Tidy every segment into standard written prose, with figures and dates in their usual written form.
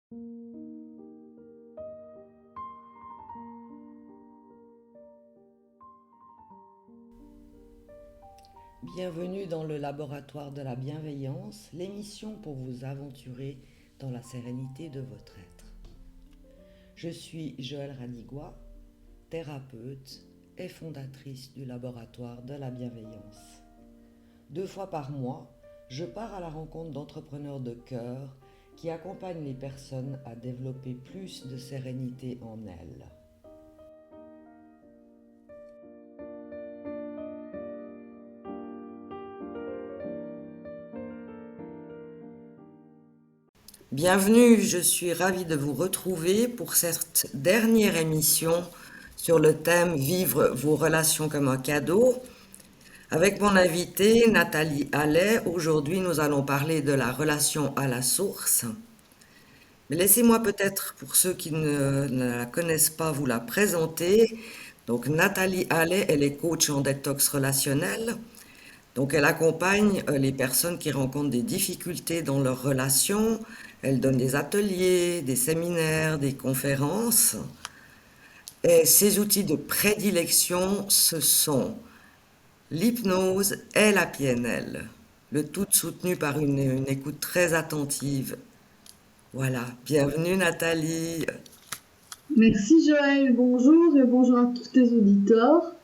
Bienvenue dans le laboratoire de la bienveillance, l'émission pour vous aventurer dans la sérénité de votre être. Je suis Joëlle Radigois, thérapeute et fondatrice du laboratoire de la bienveillance. 2 fois par mois, je pars à la rencontre d'entrepreneurs de cœur qui accompagnent les personnes à développer plus de sérénité en elles. Bienvenue, je suis ravie de vous retrouver pour cette dernière émission sur le thème Vivre vos relations comme un cadeau. Avec mon invitée Nathalie Allais, aujourd'hui nous allons parler de la relation à la source. Mais laissez-moi peut-être, pour ceux qui ne la connaissent pas, vous la présenter. Donc Nathalie Allais, elle est coach en détox relationnel. Donc elle accompagne les personnes qui rencontrent des difficultés dans leurs relations. Elle donne des ateliers, des séminaires, des conférences. Et ses outils de prédilection, ce sont l'hypnose et la PNL. Le tout soutenu par une écoute très attentive. Voilà, bienvenue Nathalie. Merci Joël, bonjour et bonjour à tous tes auditeurs.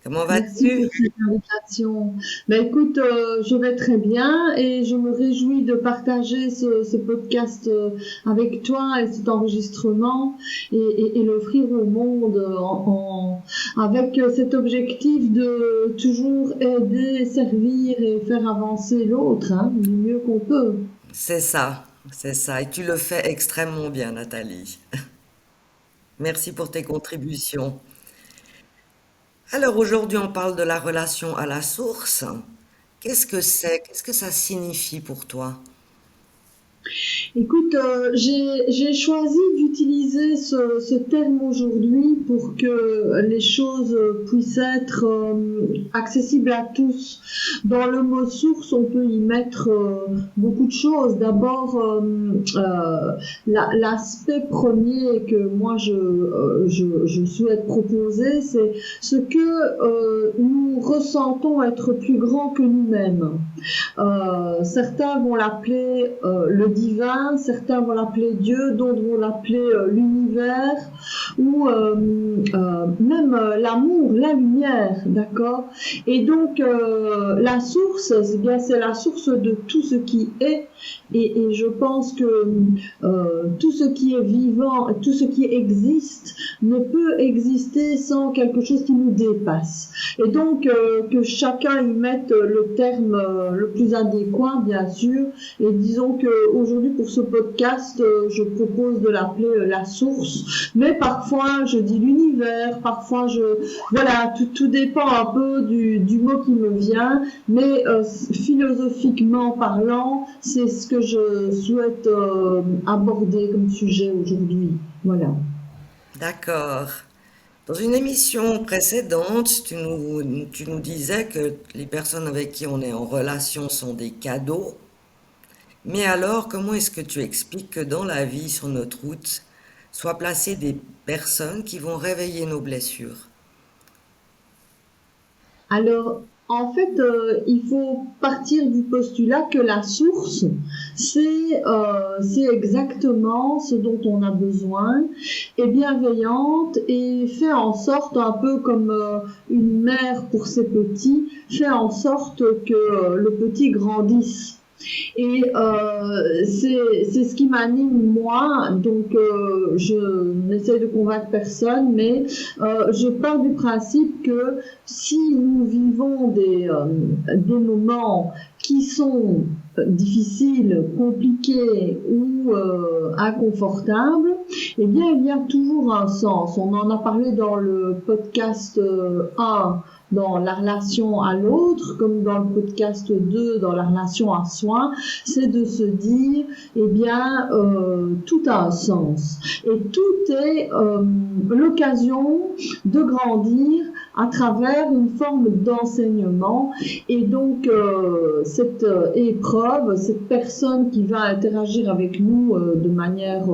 Comment Merci vas-tu? pour cette invitation. Écoute, je vais très bien et je me réjouis de partager ce podcast avec toi et cet enregistrement et l'offrir au monde avec cet objectif de toujours aider, servir et faire avancer l'autre, du mieux qu'on peut. C'est ça, c'est ça. Et tu le fais extrêmement bien Nathalie. Merci pour tes contributions. Alors aujourd'hui on parle de la relation à la source. Qu'est-ce que c'est? Qu'est-ce que ça signifie pour toi? Écoute, j'ai choisi d'utiliser ce terme aujourd'hui pour que les choses puissent être accessibles à tous. Dans le mot source, on peut y mettre beaucoup de choses. D'abord, l'aspect premier que moi je souhaite proposer, c'est ce que nous ressentons être plus grand que nous-mêmes. Certains vont l'appeler le divin, certains vont l'appeler Dieu, d'autres vont l'appeler l'univers ou même l'amour, la lumière, d'accord? Et donc la source, c'est la source de tout ce qui est et je pense que tout ce qui est vivant, tout ce qui existe ne peut exister sans quelque chose qui nous dépasse. Et donc que chacun y mette le terme le plus adéquat, bien sûr. Et disons que aujourd'hui pour ce podcast, je propose de l'appeler la source. Mais parfois je dis l'univers, parfois voilà, tout dépend un peu du mot qui me vient. Mais philosophiquement parlant, c'est ce que je souhaite aborder comme sujet aujourd'hui. Voilà. D'accord. Dans une émission précédente, tu nous disais que les personnes avec qui on est en relation sont des cadeaux. Mais alors, comment est-ce que tu expliques que dans la vie, sur notre route, soient placées des personnes qui vont réveiller nos blessures? Alors, en fait, il faut partir du postulat que la source, c'est exactement ce dont on a besoin, est bienveillante et fait en sorte, un peu comme une mère pour ses petits, fait en sorte que le petit grandisse. Et c'est ce qui m'anime moi, donc je n'essaie de convaincre personne, mais je pars du principe que si nous vivons des moments qui sont difficiles, compliqués ou inconfortables, eh bien il y a toujours un sens. On en a parlé dans le podcast 1, dans la relation à l'autre, comme dans le podcast 2, dans la relation à soi, c'est de se dire, eh bien, tout a un sens. Et tout est l'occasion de grandir à travers une forme d'enseignement. Et donc, cette épreuve, cette personne qui va interagir avec nous de manière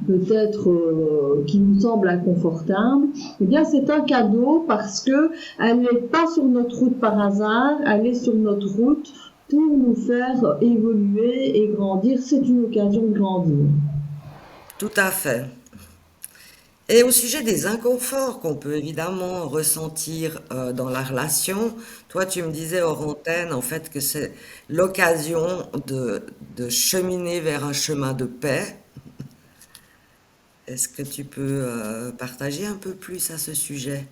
peut-être qui nous semble inconfortable, eh bien, c'est un cadeau parce que elle n'est pas sur notre route par hasard, elle est sur notre route pour nous faire évoluer et grandir. C'est une occasion de grandir. Tout à fait. Et au sujet des inconforts qu'on peut évidemment ressentir dans la relation, toi tu me disais hors antenne en fait que c'est l'occasion de cheminer vers un chemin de paix. Est-ce que tu peux partager un peu plus à ce sujet?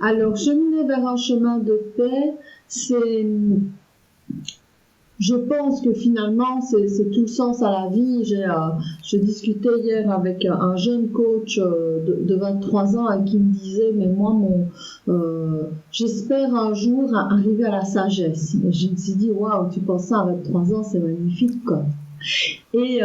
Alors, cheminer vers un chemin de paix, c'est, je pense que finalement, c'est tout le sens à la vie. Je discutais hier avec un jeune coach de 23 ans et qui me disait, mais moi, j'espère un jour arriver à la sagesse. Et je me suis dit, waouh, tu penses ça à 23 ans, c'est magnifique, quoi. Et,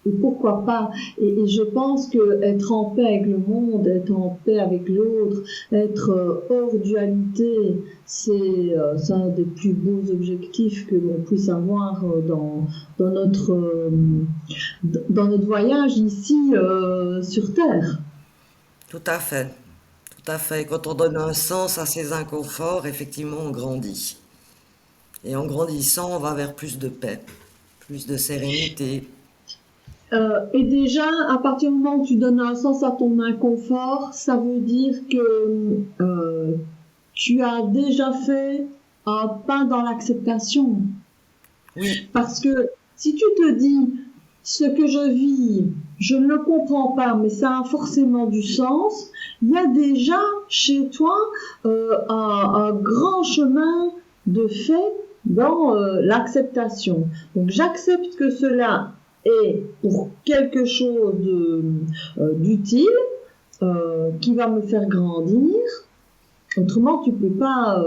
et pourquoi pas. Et je pense que être en paix avec le monde, être en paix avec l'autre, être hors dualité, c'est un des plus beaux objectifs que l'on puisse avoir dans notre dans notre voyage ici sur Terre. Tout à fait, tout à fait. Quand on donne un sens à ces inconforts, effectivement, on grandit. Et en grandissant, on va vers plus de paix, plus de sérénité. Et déjà, à partir du moment où tu donnes un sens à ton inconfort, ça veut dire que tu as déjà fait un pas dans l'acceptation. Oui, Parce que si tu te dis, ce que je vis, je ne le comprends pas, mais ça a forcément du sens, il y a déjà chez toi un grand chemin de fait dans l'acceptation. Donc j'accepte que cela est pour quelque chose d'utile, qui va me faire grandir. Autrement, tu peux pas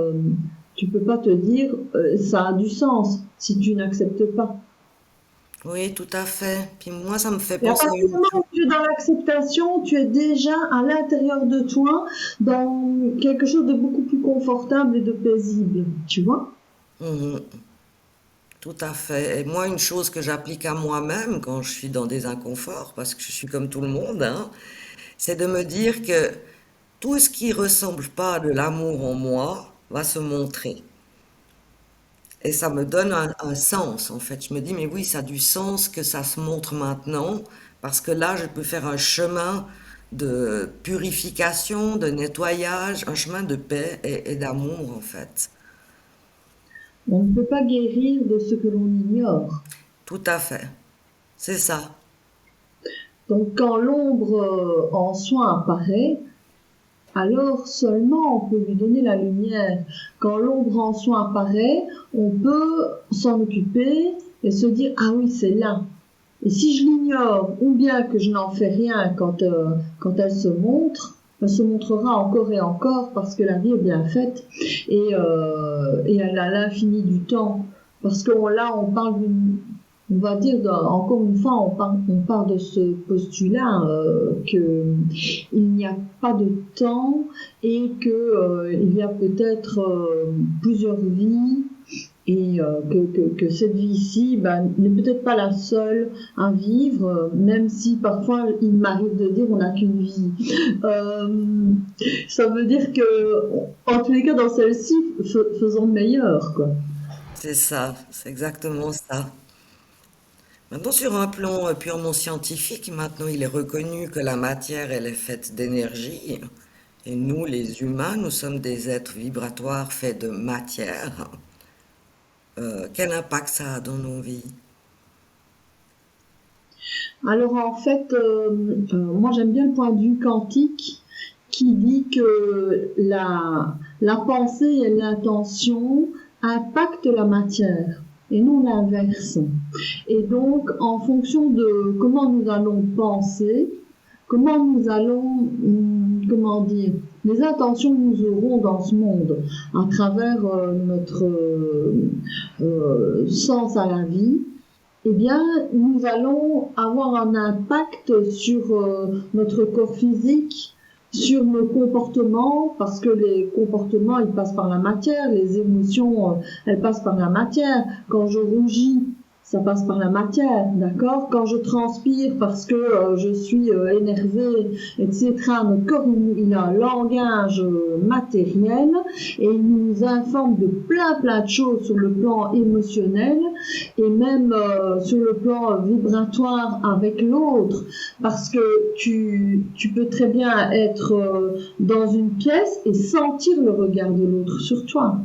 te dire ça a du sens si tu n'acceptes pas. oui, tout à fait. Puis moi, ça me fait Et à penser à partir du une moment chose. où tu es dans l'acceptation, tu es déjà à l'intérieur de toi dans quelque chose de beaucoup plus confortable et de paisible, tu vois? Mhm, tout à fait. Et moi, une chose que j'applique à moi-même quand je suis dans des inconforts, parce que je suis comme tout le monde, hein, c'est de me dire que tout ce qui ressemble pas à de l'amour en moi va se montrer. Et ça me donne un sens, en fait. Je me dis, mais oui, ça a du sens que ça se montre maintenant, parce que là, je peux faire un chemin de purification, de nettoyage, un chemin de paix et d'amour, en fait. On ne peut pas guérir de ce que l'on ignore. Tout à fait. C'est ça. Donc quand l'ombre en soi apparaît, alors seulement on peut lui donner la lumière. Quand l'ombre en soi apparaît, on peut s'en occuper et se dire ah oui c'est là. Et si je l'ignore ou bien que je n'en fais rien quand elle se montre, elle se montrera encore et encore parce que la vie est bien faite et elle a l'infini du temps. Parce que là on parle on va dire encore une fois on part de ce postulat que il n'y a pas de temps et que il y a peut-être plusieurs vies et que cette vie-ci n'est peut-être pas la seule à vivre, même si parfois il m'arrive de dire on n'a qu'une vie. Euh, Ça veut dire que en tous les cas dans celle-ci faisons le meilleur quoi. C'est ça. C'est exactement ça. Maintenant, sur un plan purement scientifique, maintenant il est reconnu que la matière, elle est faite d'énergie. Et nous, les humains, nous sommes des êtres vibratoires faits de matière. Quel impact ça a dans nos vies? Alors en fait, moi j'aime bien le point de vue quantique qui dit que la pensée et l'intention impactent la matière et non l'inverse. Et donc en fonction de comment nous allons penser, comment nous allons, comment dire, les intentions que nous aurons dans ce monde à travers notre sens à la vie, eh bien, nous allons avoir un impact sur notre corps physique sur nos comportements, parce que les comportements, ils passent par la matière, les émotions, elles passent par la matière. Quand je rougis, ça passe par la matière, d'accord? Quand je transpire parce que je suis énervée, etc., notre corps, il a un langage matériel et il nous informe de plein de choses sur le plan émotionnel et même sur le plan vibratoire avec l'autre, parce que tu peux très bien être dans une pièce et sentir le regard de l'autre sur toi.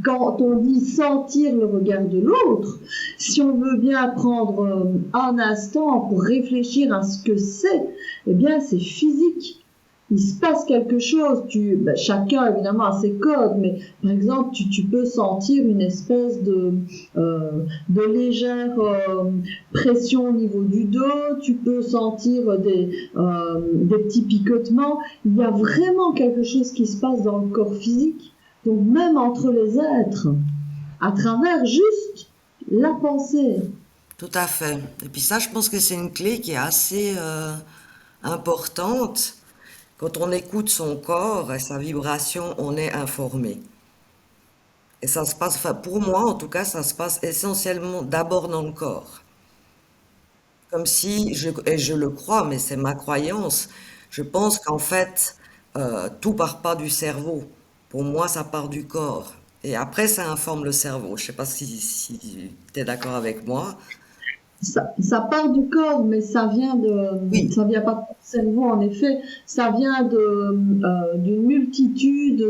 Quand on dit sentir le regard de l'autre, si on veut bien prendre un instant pour réfléchir à ce que c'est, eh bien c'est physique. Il se passe quelque chose. Chacun évidemment a ses codes, mais par exemple tu peux sentir une espèce de légère pression au niveau du dos. Tu peux sentir des petits picotements. Il y a vraiment quelque chose qui se passe dans le corps physique. Donc même entre les êtres, à travers juste la pensée. Tout à fait. Et puis ça, je pense que c'est une clé qui est assez importante. Quand on écoute son corps et sa vibration, on est informé. Et ça se passe, enfin pour moi en tout cas, ça se passe essentiellement d'abord dans le corps. Comme si, et je le crois, mais c'est ma croyance, je pense qu'en fait, tout part pas du cerveau. Pour moi, ça part du corps. Et après, ça informe le cerveau. Je sais pas si tu es d'accord avec moi. Ça part du corps, mais Oui, ça vient pas du cerveau en effet, ça vient d'une multitude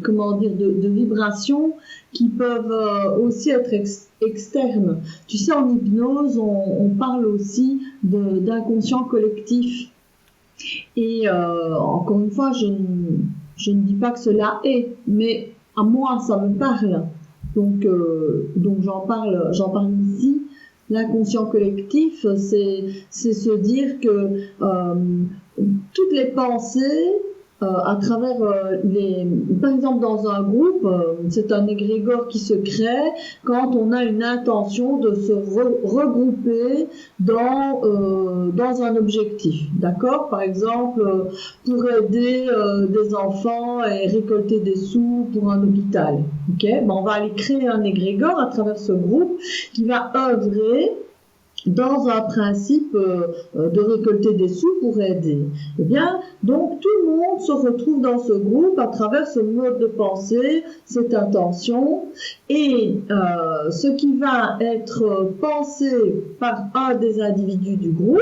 comment dire, de vibrations qui peuvent aussi être externes. Tu sais, en hypnose, on parle aussi d'inconscient collectif. Et encore une fois, je ne dis pas que cela est, mais à moi, ça me parle. Donc j'en parle ici. L'inconscient collectif, c'est se dire que toutes les pensées, à travers par exemple dans un groupe, c'est un égrégore qui se crée quand on a une intention de se regrouper dans un objectif, d'accord? Par exemple, pour aider des enfants et récolter des sous pour un hôpital, ok? Ben, on va aller créer un égrégore à travers ce groupe qui va œuvrer dans un principe de récolter des sous pour aider. Eh bien, donc tout le monde se retrouve dans ce groupe à travers ce mode de pensée, cette intention, et ce qui va être pensé par un des individus du groupe,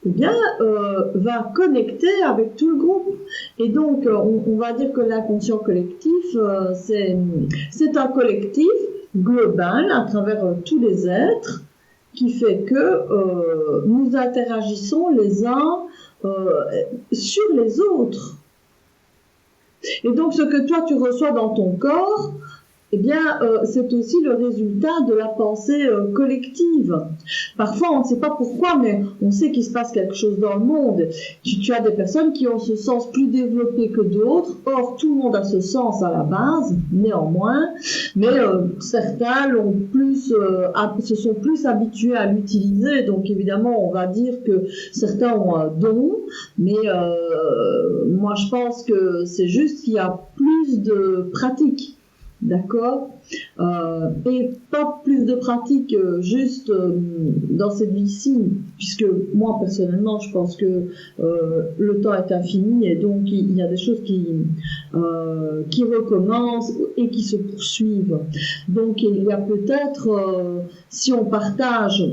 eh bien, va connecter avec tout le groupe. Et donc, on va dire que l'inconscient collectif, c'est un collectif global à travers tous les êtres, qui fait que nous interagissons les uns sur les autres. Et donc ce que toi tu reçois dans ton corps, eh bien, c'est aussi le résultat de la pensée collective. Parfois, on ne sait pas pourquoi, mais on sait qu'il se passe quelque chose dans le monde. Tu as des personnes qui ont ce sens plus développé que d'autres. Or, tout le monde a ce sens à la base, néanmoins. Mais certains se sont plus habitués à l'utiliser. Donc, évidemment, on va dire que certains ont un don. Mais moi, je pense que c'est juste qu'il y a plus de pratique. D'accord, et pas plus de pratique juste dans cette vie-ci, puisque moi personnellement je pense que le temps est infini et donc il y a des choses qui recommencent et qui se poursuivent. Donc il y a peut-être, si on partage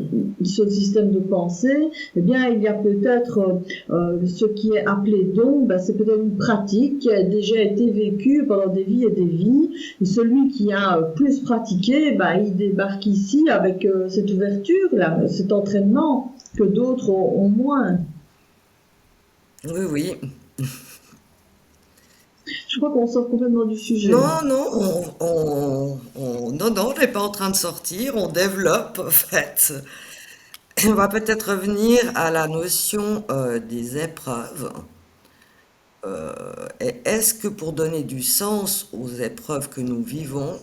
ce système de pensée, eh bien il y a peut-être ce qui est appelé don, ben, c'est peut-être une pratique qui a déjà été vécue pendant des vies et des vies. Et celui qui a plus pratiqué, bah, il débarque ici avec cette ouverture, là, cet entraînement que d'autres ont moins. oui, oui. Je crois qu'on sort complètement du sujet. Non, non, non, non, on n'est pas en train de sortir, on développe en fait. On va peut-être revenir à la notion des épreuves. Et est-ce que pour donner du sens aux épreuves que nous vivons,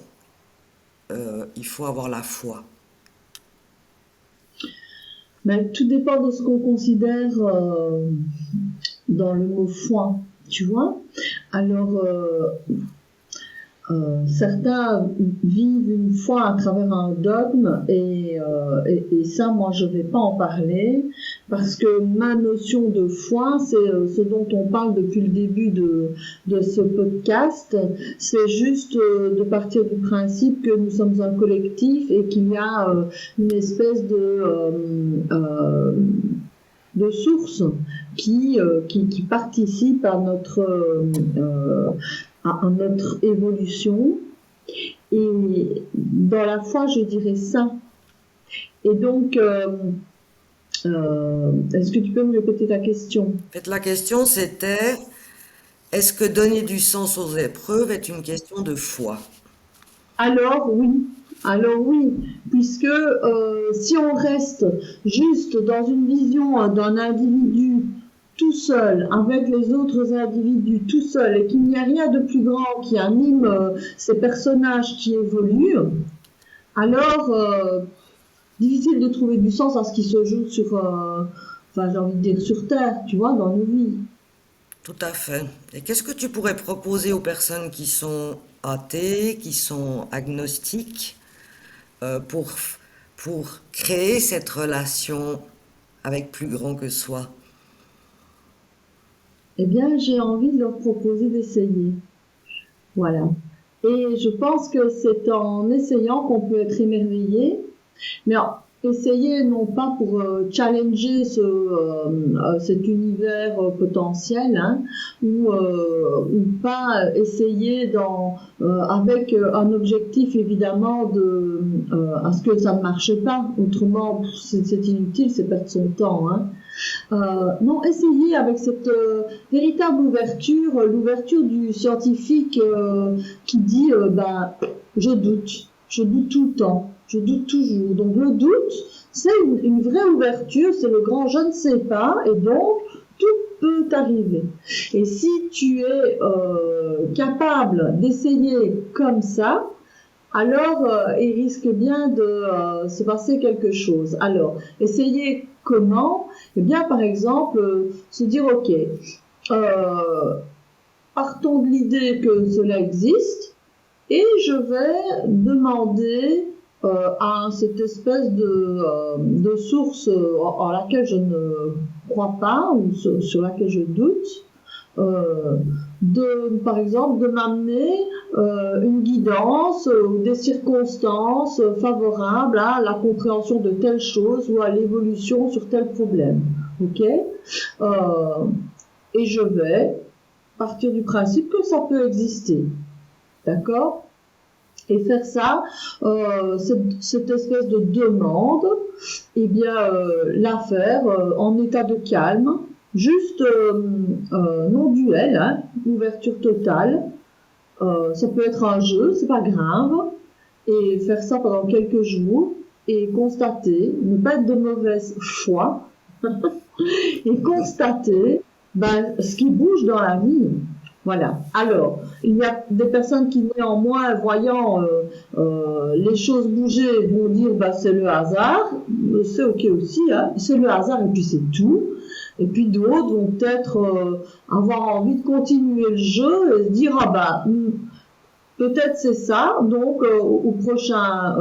il faut avoir la foi? Mais tout dépend de ce qu'on considère dans le mot foi, tu vois. Alors, certains vivent une foi à travers un dogme et ça, moi, je vais pas en parler parce que ma notion de foi, c'est ce dont on parle depuis le début de ce podcast. C'est juste de partir du principe que nous sommes un collectif et qu'il y a une espèce de source qui participe à notre évolution. Et dans la foi, je dirais ça. Et donc, est-ce que tu peux me répéter ta question? En fait, la question c'était, est-ce que donner du sens aux épreuves est une question de foi? Alors oui, alors oui, puisque si on reste juste dans une vision d'un individu tout seul, avec les autres individus tout seul, et qu'il n'y a rien de plus grand qui anime ces personnages qui évoluent, alors difficile de trouver du sens à ce qui se joue sur, enfin j'ai envie de dire sur Terre, tu vois, dans nos vies. Tout à fait. Et qu'est-ce que tu pourrais proposer aux personnes qui sont athées, qui sont agnostiques, euh, pour, pour créer cette relation avec plus grand que soi? Eh bien, j'ai envie de leur proposer d'essayer. Voilà. Et je pense que c'est en essayant qu'on peut être émerveillé. Mais essayer non pas pour challenger cet univers potentiel, hein, ou pas essayer avec un objectif évidemment à ce que ça ne marche pas. Autrement, c'est inutile, c'est perdre son temps. Hein. Non, essayer avec cette véritable ouverture, l'ouverture du scientifique qui dit ben, je doute tout le temps, je doute toujours. Donc le doute, c'est une vraie ouverture, c'est le grand je ne sais pas, et donc tout peut arriver. Et si tu es capable d'essayer comme ça, alors il risque bien de se passer quelque chose. Alors, essayer comment? Eh bien, par exemple, se dire, ok, partons de l'idée que cela existe, et je vais demander à cette espèce de source en laquelle je ne crois pas ou sur laquelle je doute, par exemple, de m'amener une guidance ou des circonstances favorables à la compréhension de telle chose ou à l'évolution sur tel problème. Ok. Et je vais partir du principe que ça peut exister. D'accord? Et faire ça, cette espèce de demande, eh bien, la faire en état de calme, juste non duel, hein, ouverture totale. Ça peut être un jeu, c'est pas grave, et faire ça pendant quelques jours et constater, ne pas être de mauvaise foi, et constater ce qui bouge dans la vie. Voilà. Alors, il y a des personnes qui néanmoins, voyant les choses bouger, vont dire c'est le hasard. C'est ok aussi, hein. C'est le hasard et puis c'est tout. Et puis d'autres vont peut-être avoir envie de continuer le jeu et se dire peut-être c'est ça, donc au prochain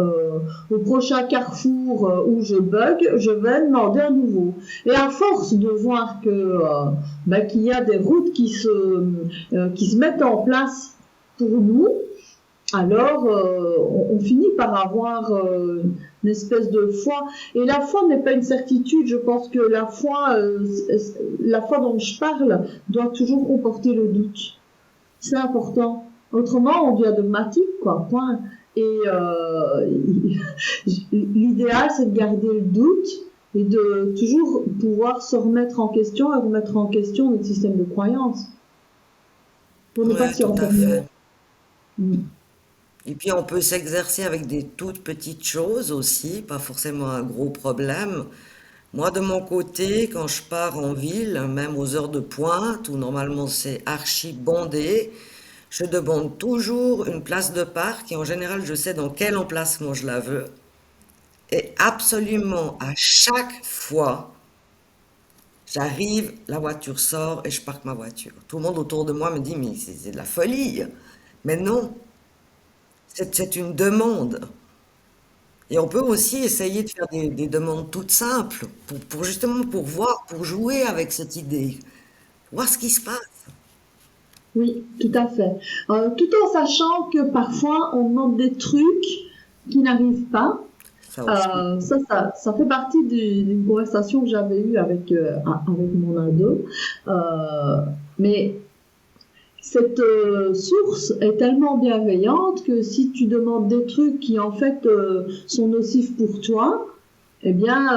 carrefour où je bug, je vais demander à nouveau. Et à force de voir qu'il y a des routes qui se mettent en place pour nous, alors on finit par avoir une espèce de foi. Et la foi n'est pas une certitude. Je pense que la foi dont je parle doit toujours comporter le doute. C'est important. Autrement, on devient dogmatique, quoi, point. Et l'idéal, c'est de garder le doute et de toujours pouvoir se remettre en question et remettre en question notre système de croyance pour ne pas Ouais, s'y tout à enfermer. fait. Et puis on peut s'exercer avec des toutes petites choses aussi, pas forcément un gros problème. Moi, de mon côté, quand je pars en ville, même aux heures de pointe, où normalement c'est archi bondé, je demande toujours une place de parc et en général, je sais dans quel emplacement je la veux. Et absolument à chaque fois, J'arrive, la voiture sort et je parque ma voiture. Tout le monde autour de moi me dit, mais c'est de la folie. Mais non, c'est une demande. Et on peut aussi essayer de faire des demandes toutes simples pour justement pour voir, pour jouer avec cette idée, voir ce qui se passe. Oui, tout à fait. Tout en sachant que parfois on demande des trucs qui n'arrivent pas. Ça aussi. Ça fait partie d'une conversation que j'avais eue avec mon ado. Mais cette source est tellement bienveillante que si tu demandes des trucs qui en fait sont nocifs pour toi, eh bien,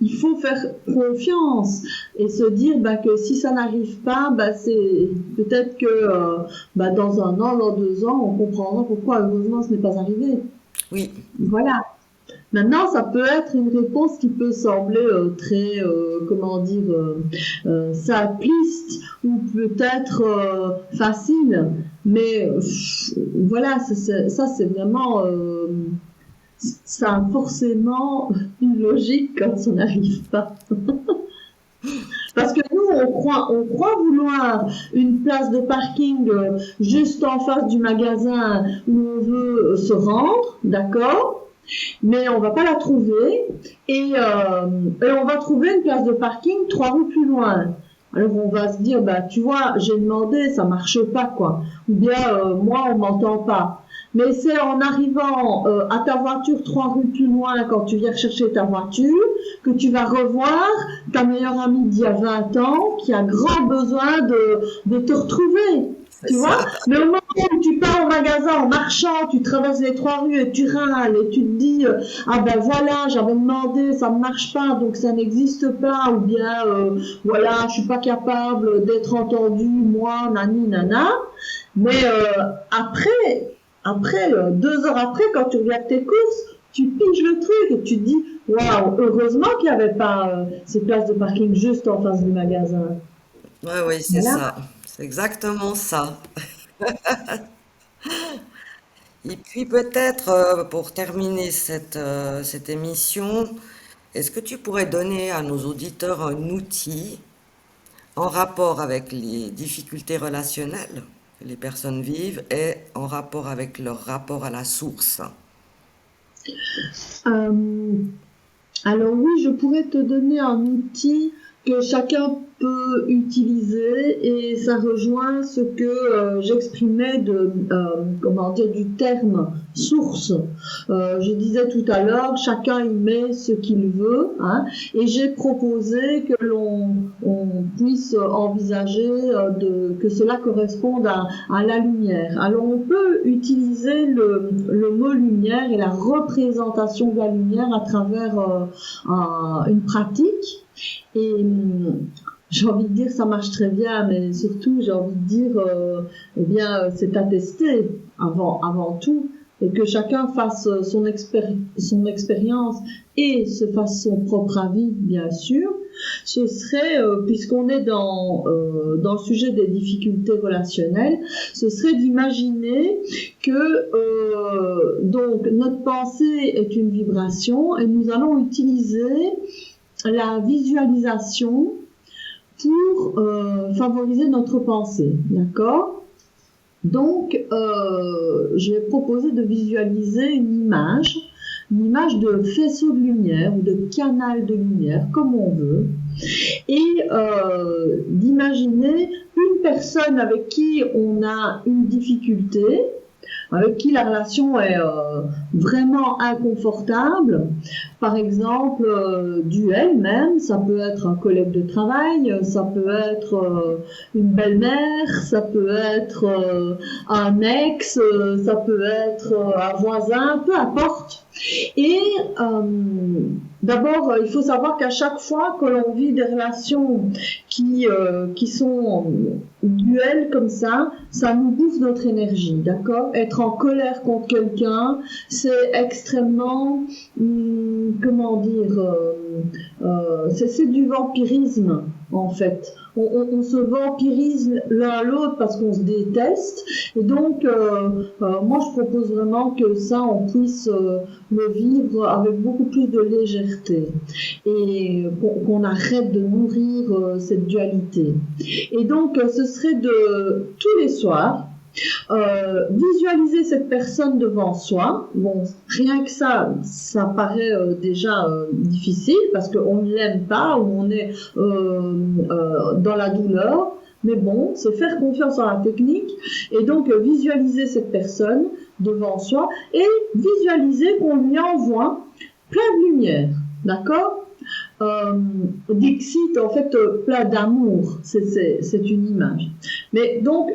il faut faire confiance et se dire bah, que si ça n'arrive pas, bah, c'est peut-être que bah, dans un an, dans 2 ans, on comprendra pourquoi heureusement ce n'est pas arrivé. Oui, Voilà. Maintenant, ça peut être une réponse qui peut sembler très, comment dire, simpliste ou peut-être facile, mais voilà, ça c'est vraiment, ça a forcément une logique quand ça n'arrive pas. Parce que nous, on croit vouloir une place de parking juste en face du magasin où on veut se rendre, d'accord? Mais on va pas la trouver et on va trouver une place de parking 3 rues plus loin. Alors on va se dire bah tu vois j'ai demandé ça marche pas quoi ou bien moi on m'entend pas. Mais c'est en arrivant à ta voiture 3 rues plus loin quand tu viens chercher ta voiture que tu vas revoir ta meilleure amie d'il y a 20 ans qui a grand besoin de te retrouver. c'est Tu vois? ça. Mais au moment où tu pars au magasin en marchant, tu traverses les 3 rues et tu râles et tu te dis ah ben voilà, j'avais demandé, ça ne marche pas, donc ça n'existe pas, ou bien voilà, je suis pas capable d'être entendu, moi, nani, nana. Mais après 2 heures après, quand tu regardes tes courses, tu piges le truc et tu te dis waouh, heureusement qu'il n'y avait pas ces places de parking juste en face du magasin. Ouais, oui, c'est Voilà. ça. C'est exactement ça. Et puis peut-être pour terminer cette émission, est-ce que tu pourrais donner à nos auditeurs un outil en rapport avec les difficultés relationnelles que les personnes vivent et en rapport avec leur rapport à la source? Euh, Alors oui, je pourrais te donner un outil que chacun peut utiliser et ça rejoint ce que j'exprimais comment dire, du terme source. Je disais tout à l'heure, chacun y met ce qu'il veut, hein, et j'ai proposé que on puisse envisager que cela corresponde à la lumière. Alors on peut utiliser le mot lumière et la représentation de la lumière à travers une pratique et j'ai envie de dire ça marche très bien mais surtout j'ai envie de dire eh bien c'est à tester avant tout et que chacun fasse son expérience et se fasse son propre avis bien sûr. Ce serait puisqu'on est dans le sujet des difficultés relationnelles, ce serait d'imaginer que donc notre pensée est une vibration et nous allons utiliser la visualisation pour favoriser notre pensée, d'accord? Donc, je vais proposer de visualiser une image de faisceau de lumière ou de canal de lumière, comme on veut, et d'imaginer une personne avec qui on a une difficulté, avec qui la relation est vraiment inconfortable. Par exemple, duel même, ça peut être un collègue de travail, ça peut être une belle-mère, ça peut être un ex, ça peut être un voisin, peu importe. Et d'abord, il faut savoir qu'à chaque fois que l'on vit des relations qui sont duels comme ça nous bouffe notre énergie, d'accord? Être en colère contre quelqu'un, c'est extrêmement, comment dire, c'est du vampirisme en fait. On se vampirise l'un l'autre parce qu'on se déteste. Et donc, moi, je propose vraiment que ça, on puisse le vivre avec beaucoup plus de légèreté et qu'on arrête de nourrir cette dualité. Et donc, ce serait de tous les soirs visualiser cette personne devant soi. Bon, rien que ça paraît déjà difficile parce qu'on ne l'aime pas ou on est dans la douleur. Mais bon, c'est faire confiance en la technique et donc visualiser cette personne devant soi et visualiser qu'on lui envoie plein de lumière, d'accord? Dixit, en fait, plein d'amour, c'est une image. Mais donc,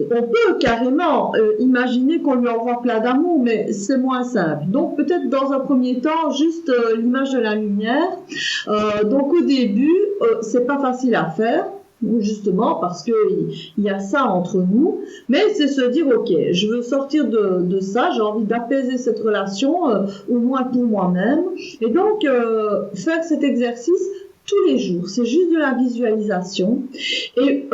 on peut carrément imaginer qu'on lui envoie plein d'amour, mais c'est moins simple. Donc, peut-être dans un premier temps, juste l'image de la lumière. Donc, au début, c'est pas facile à faire. Justement parce que il y a ça entre nous, mais c'est se dire ok, je veux sortir de ça, j'ai envie d'apaiser cette relation, au moins pour moi-même, et donc faire cet exercice tous les jours, c'est juste de la visualisation, et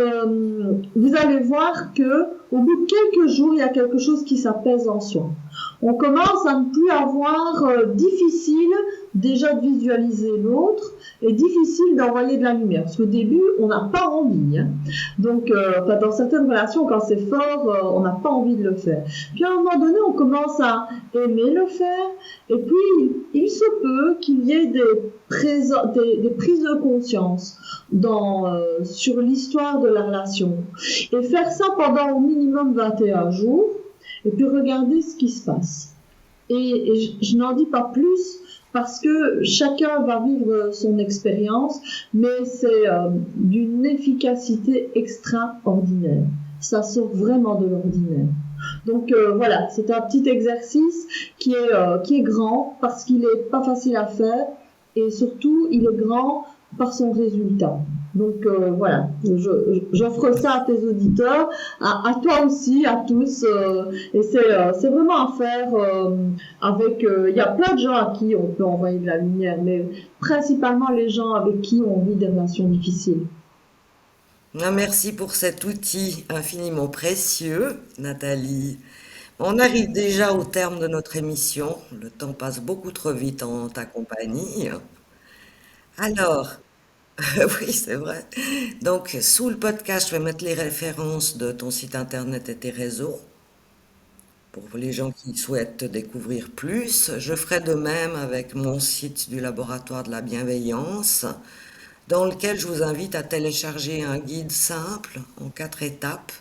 vous allez voir que au bout de quelques jours, il y a quelque chose qui s'apaise en soi. On commence à ne plus avoir difficile déjà de visualiser l'autre et difficile d'envoyer de la lumière. Parce qu'au début, on n'a pas envie. Hein. Donc, dans certaines relations, quand c'est fort, on n'a pas envie de le faire. Puis à un moment donné, on commence à aimer le faire. Et puis, il se peut qu'il y ait des prises de conscience sur l'histoire de la relation. Et faire ça pendant au minimum 21 jours. Et puis regarder ce qui se passe. Et je n'en dis pas plus parce que chacun va vivre son expérience, mais c'est d'une efficacité extraordinaire. Ça sort vraiment de l'ordinaire. Donc voilà, c'est un petit exercice qui est grand parce qu'il est pas facile à faire et surtout il est grand par son résultat. Donc voilà, j'offre ça à tes auditeurs, à toi aussi, à tous, et c'est vraiment à faire avec. Il y a plein de gens à qui on peut envoyer de la lumière, mais principalement les gens avec qui on vit des relations difficiles. Merci pour cet outil infiniment précieux, Nathalie. On arrive déjà au terme de notre émission. Le temps passe beaucoup trop vite en ta compagnie. Alors, oui, c'est vrai. Donc, sous le podcast, je vais mettre les références de ton site internet et tes réseaux pour les gens qui souhaitent te découvrir plus. Je ferai de même avec mon site du laboratoire de la bienveillance, dans lequel je vous invite à télécharger un guide simple en 4 étapes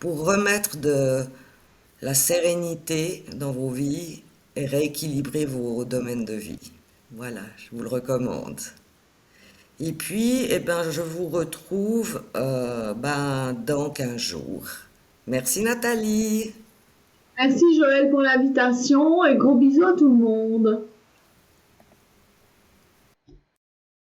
pour remettre de la sérénité dans vos vies et rééquilibrer vos domaines de vie. Voilà, je vous le recommande. Et puis, eh ben, je vous retrouve dans 15 jours. Merci Nathalie. Merci Joël pour l'invitation et gros bisous à tout le monde.